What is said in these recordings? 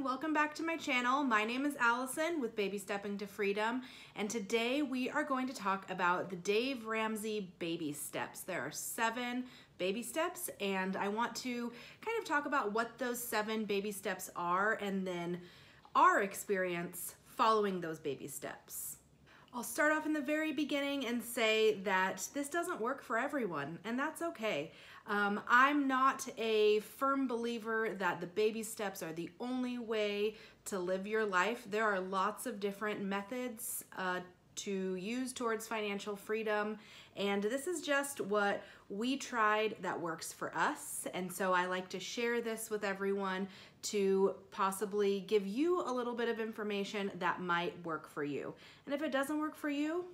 welcome back to my channel. My name is Allison with Baby Stepping to Freedom, and today we are going to talk about the Dave Ramsey Baby Steps. There are 7 baby steps, and I want to kind of talk about what those 7 baby steps are and then our experience following those baby steps. I'll start off in the very beginning and say that this doesn't work for everyone, and that's okay. I'm not a firm believer that the baby steps are the only way to live your life. There are lots of different methods to use towards financial freedom, and this is just what we tried that works for us. And so I like to share this with everyone to possibly give you a little bit of information that might work for you. And if it doesn't work for you,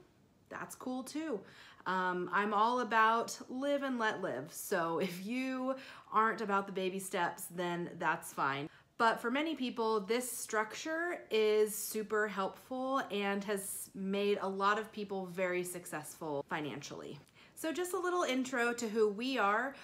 that's cool too. I'm all about live and let live. So if you aren't about the baby steps, then that's fine. But for many people, this structure is super helpful and has made a lot of people very successful financially. So just a little intro to who we are.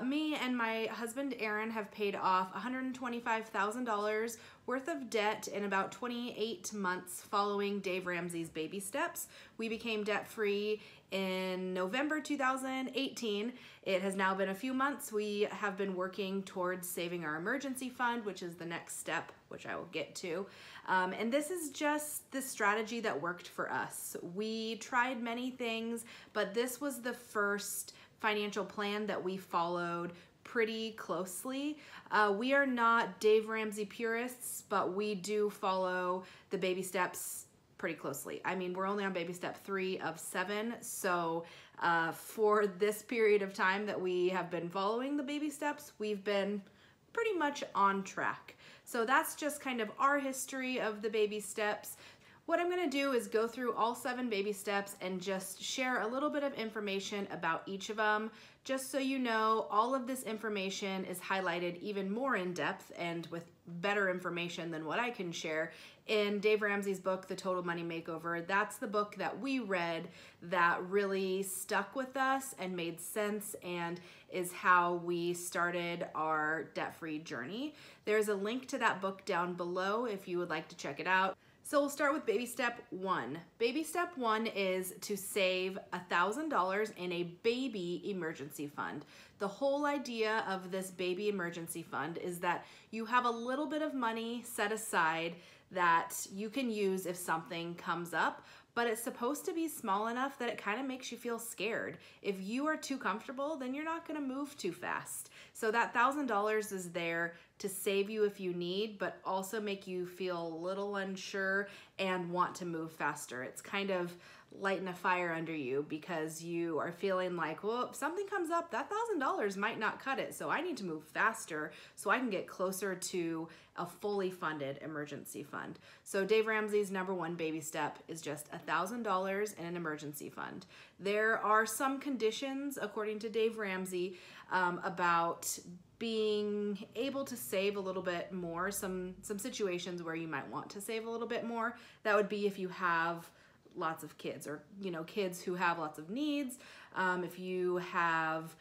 Me and my husband Aaron have paid off $125,000 worth of debt in about 28 months following Dave Ramsey's Baby Steps. We became debt-free in November 2018. It has now been a few months. We have been working towards saving our emergency fund, which is the next step, which I will get to. And this is just the strategy that worked for us. We tried many things, but this was the first financial plan that we followed pretty closely. We are not Dave Ramsey purists, but we do follow the baby steps pretty closely. I mean, we're only on baby step 3 of 7, so for this period of time that we have been following the baby steps, we've been pretty much on track. So that's just kind of our history of the baby steps. What I'm gonna do is go through all 7 baby steps and just share a little bit of information about each of them. Just so you know, all of this information is highlighted even more in depth and with better information than what I can share in Dave Ramsey's book, The Total Money Makeover. That's the book that we read that really stuck with us and made sense and is how we started our debt-free journey. There's a link to that book down below if you would like to check it out. So we'll start with baby step 1. Baby step 1 is to save $1,000 in a baby emergency fund. The whole idea of this baby emergency fund is that you have a little bit of money set aside that you can use if something comes up, but it's supposed to be small enough that it kind of makes you feel scared. If you are too comfortable, then you're not gonna move too fast. So that $1,000 is there to save you if you need, but also make you feel a little unsure and want to move faster. It's kind of lighting a fire under you because you are feeling like, well, if something comes up, that $1,000 might not cut it, so I need to move faster so I can get closer to a fully funded emergency fund. So Dave Ramsey's #1 baby step is just $1,000 in an emergency fund. There are some conditions, according to Dave Ramsey, about being able to save a little bit more, some situations where you might want to save a little bit more. That would be if you have lots of kids, or kids who have lots of needs. If you have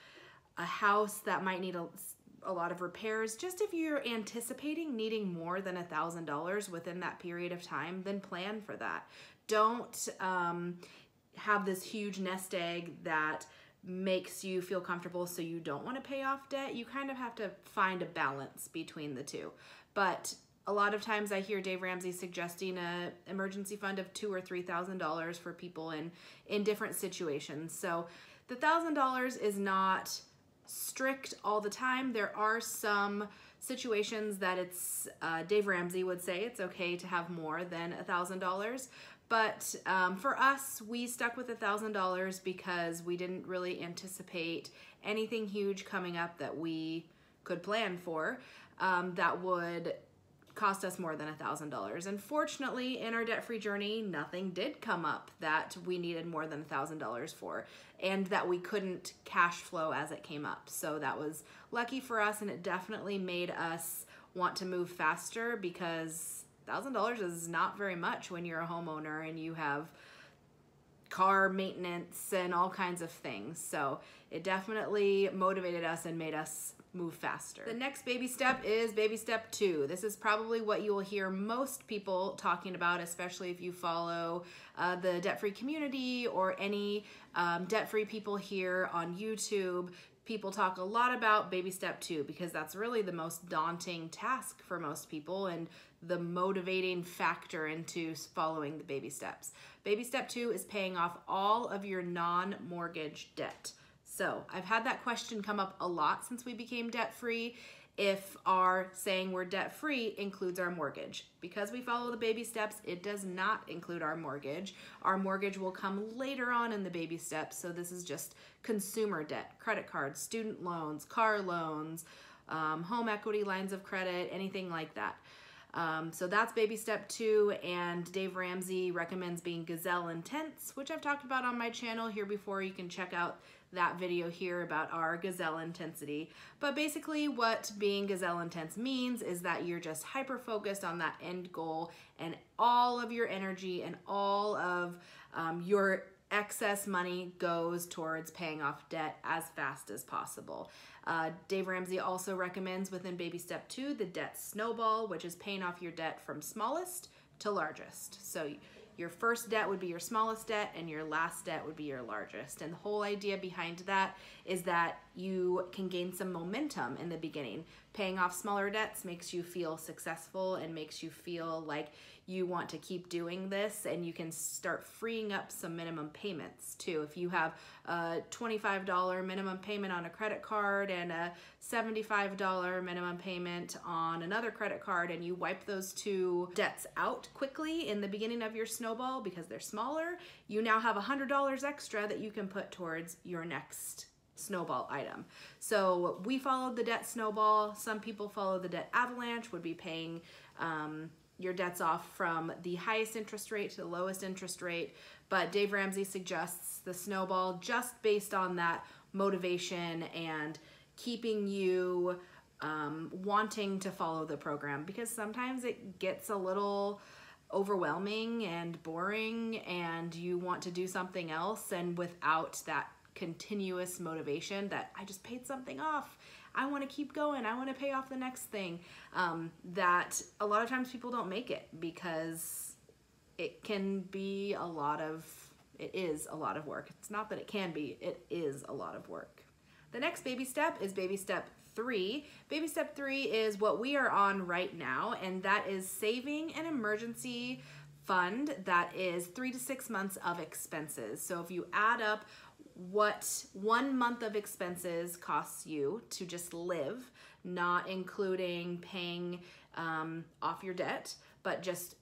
a house that might need a lot of repairs, just if you're anticipating needing more than $1,000 within that period of time, then plan for that. Don't have this huge nest egg that makes you feel comfortable so you don't want to pay off debt. You kind of have to find a balance between the two. But a lot of times I hear Dave Ramsey suggesting an emergency fund of $2,000 or $3,000 for people in different situations. So the $1,000 is not strict all the time. There are some situations that it's, Dave Ramsey would say it's okay to have more than $1,000. But for us, we stuck with $1,000 because we didn't really anticipate anything huge coming up that we could plan for that would cost us more than $1,000. And fortunately, in our debt-free journey, nothing did come up that we needed more than $1,000 for, and that we couldn't cash flow as it came up. So that was lucky for us, and it definitely made us want to move faster because $1,000 is not very much when you're a homeowner and you have car maintenance and all kinds of things. So it definitely motivated us and made us move faster. The next baby step is baby step 2. This is probably what you will hear most people talking about, especially if you follow the debt-free community or any debt-free people here on YouTube. People talk a lot about baby step 2 because that's really the most daunting task for most people and the motivating factor into following the baby steps. Baby step 2 is paying off all of your non-mortgage debt. So I've had that question come up a lot since we became debt-free. If our saying we're debt-free includes our mortgage. Because we follow the baby steps, it does not include our mortgage. Our mortgage will come later on in the baby steps, so this is just consumer debt, credit cards, student loans, car loans, home equity lines of credit, anything like that. So that's baby step 2, and Dave Ramsey recommends being gazelle intense, which I've talked about on my channel here before. You can check out that video here about our gazelle intensity. But basically what being gazelle intense means is that you're just hyper focused on that end goal, and all of your energy and all of your excess money goes towards paying off debt as fast as possible. Dave Ramsey also recommends within baby step 2 the debt snowball, which is paying off your debt from smallest to largest. So your first debt would be your smallest debt and your last debt would be your largest. And the whole idea behind that is that you can gain some momentum in the beginning. Paying off smaller debts makes you feel successful and makes you feel like you want to keep doing this, and you can start freeing up some minimum payments too. If you have a $25 minimum payment on a credit card and a $75 minimum payment on another credit card, and you wipe those two debts out quickly in the beginning of your snowball because they're smaller, you now have $100 extra that you can put towards your next snowball item. So we followed the debt snowball. Some people follow the debt avalanche, would be paying your debts off from the highest interest rate to the lowest interest rate. But Dave Ramsey suggests the snowball just based on that motivation and keeping you wanting to follow the program, because sometimes it gets a little overwhelming and boring and you want to do something else, and without that continuous motivation that I just paid something off, I want to keep going, I want to pay off the next thing, that a lot of times people don't make it because it can be a lot of, it is a lot of work. It's not that it can be, it is a lot of work. The next baby step is baby step 3. Baby step 3 is what we are on right now, and that is saving an emergency fund that is 3 to 6 months of expenses. So if you add up what 1 month of expenses costs you to just live, not including paying off your debt, but just,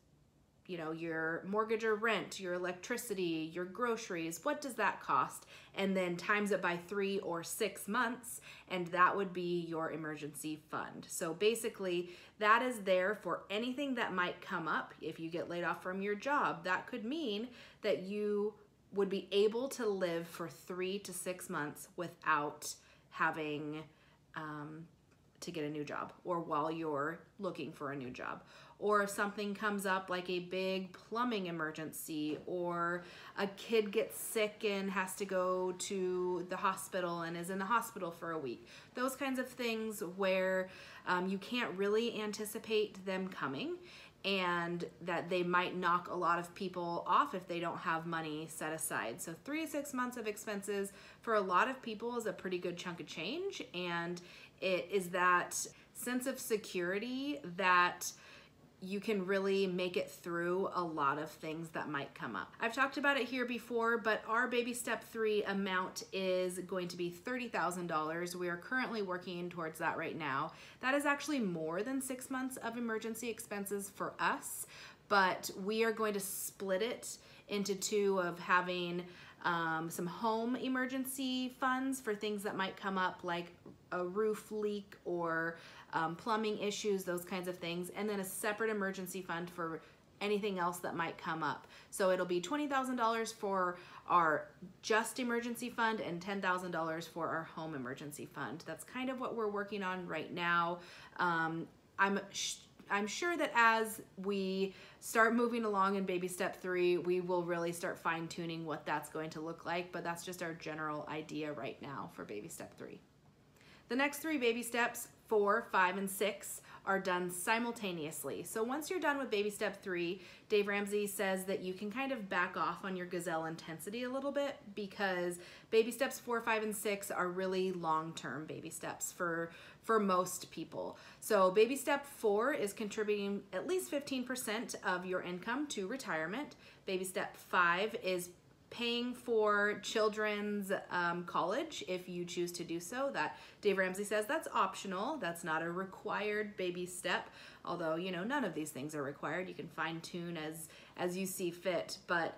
you know, your mortgage or rent, your electricity, your groceries, what does that cost? And then times it by 3 or 6 months, and that would be your emergency fund. So basically that is there for anything that might come up. If you get laid off from your job, that could mean that you would be able to live for 3 to 6 months without having to get a new job, or while you're looking for a new job. Or if something comes up like a big plumbing emergency, or a kid gets sick and has to go to the hospital and is in the hospital for a week. Those kinds of things where you can't really anticipate them coming, and that they might knock a lot of people off if they don't have money set aside. So 3 to 6 months of expenses for a lot of people is a pretty good chunk of change, and it is that sense of security that you can really make it through a lot of things that might come up. I've talked about it here before, but our baby step 3 amount is going to be $30,000. We are currently working towards that right now. That is actually more than 6 months of emergency expenses for us, but we are going to split it into 2 of having some home emergency funds for things that might come up, like a roof leak or plumbing issues, those kinds of things, and then a separate emergency fund for anything else that might come up. So it'll be $20,000 for our just emergency fund and $10,000 for our home emergency fund. That's kind of what we're working on right now. I'm sure that as we start moving along in baby step 3, we will really start fine-tuning what that's going to look like, but that's just our general idea right now for baby step 3. The next 3 baby steps, 4, 5, and 6, are done simultaneously. So once you're done with baby step 3, Dave Ramsey says that you can kind of back off on your gazelle intensity a little bit, because baby steps 4, 5, and 6 are really long-term baby steps for most people. So baby step 4 is contributing at least 15% of your income to retirement. Baby step 5 is paying for children's college if you choose to do so. That Dave Ramsey says that's optional. That's not a required baby step, although, you know, none of these things are required. You can fine tune as you see fit. But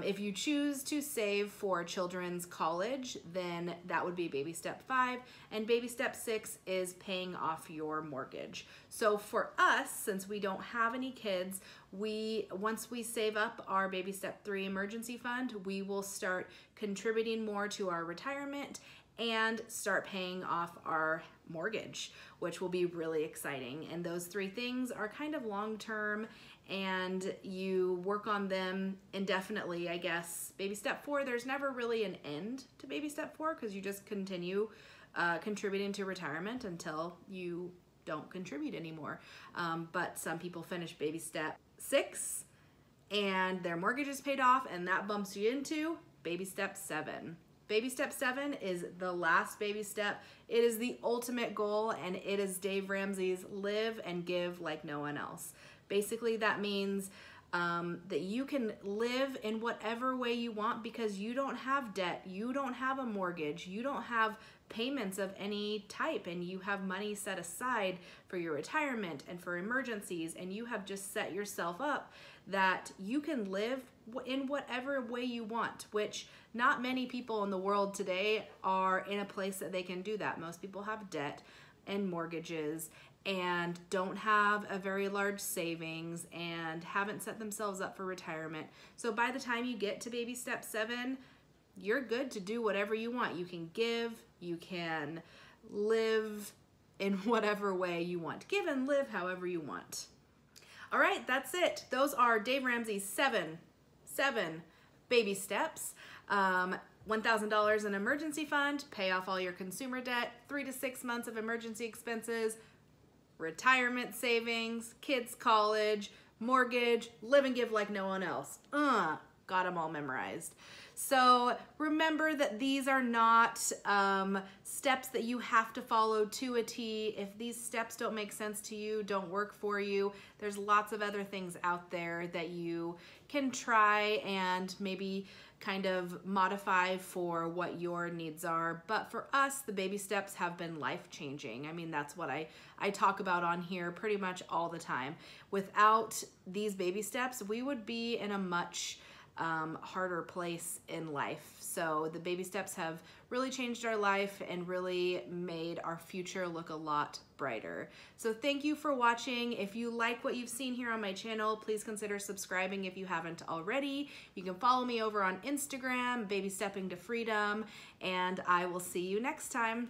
if you choose to save for children's college, then that would be baby step 5. And baby step 6 is paying off your mortgage. So for us, since we don't have any kids, once we save up our baby step 3 emergency fund, we will start contributing more to our retirement and start paying off our mortgage, which will be really exciting. And those 3 things are kind of long-term, and you work on them indefinitely, I guess. Baby step 4, there's never really an end to baby step 4, because you just continue contributing to retirement until you don't contribute anymore. But some people finish baby step 6 and their mortgage is paid off, and that bumps you into baby step 7. Baby step 7 is the last baby step. It is the ultimate goal, and it is Dave Ramsey's live and give like no one else. Basically, that means that you can live in whatever way you want, because you don't have debt, you don't have a mortgage, you don't have payments of any type, and you have money set aside for your retirement and for emergencies, and you have just set yourself up that you can live in whatever way you want, which not many people in the world today are in a place that they can do that. Most people have debt and mortgages and don't have a very large savings and haven't set themselves up for retirement. So by the time you get to baby step 7, you're good to do whatever you want. You can give, you can live in whatever way you want. Give and live however you want. All right, that's it. Those are Dave Ramsey's seven baby steps. $1,000 in emergency fund, pay off all your consumer debt, 3 to 6 months of emergency expenses, retirement savings, kids' college, mortgage, live and give like no one else. Got them all memorized. So remember that these are not steps that you have to follow to a T. If these steps don't make sense to you, don't work for you, there's lots of other things out there that you can try and maybe kind of modify for what your needs are. But for us, the baby steps have been life-changing. I mean, that's what I talk about on here pretty much all the time. Without these baby steps, we would be in a much harder place in life. So the baby steps have really changed our life and really made our future look a lot brighter. So thank you for watching. If you like what you've seen here on my channel, please consider subscribing if you haven't already. You can follow me over on Instagram, Baby Stepping to Freedom, and I will see you next time.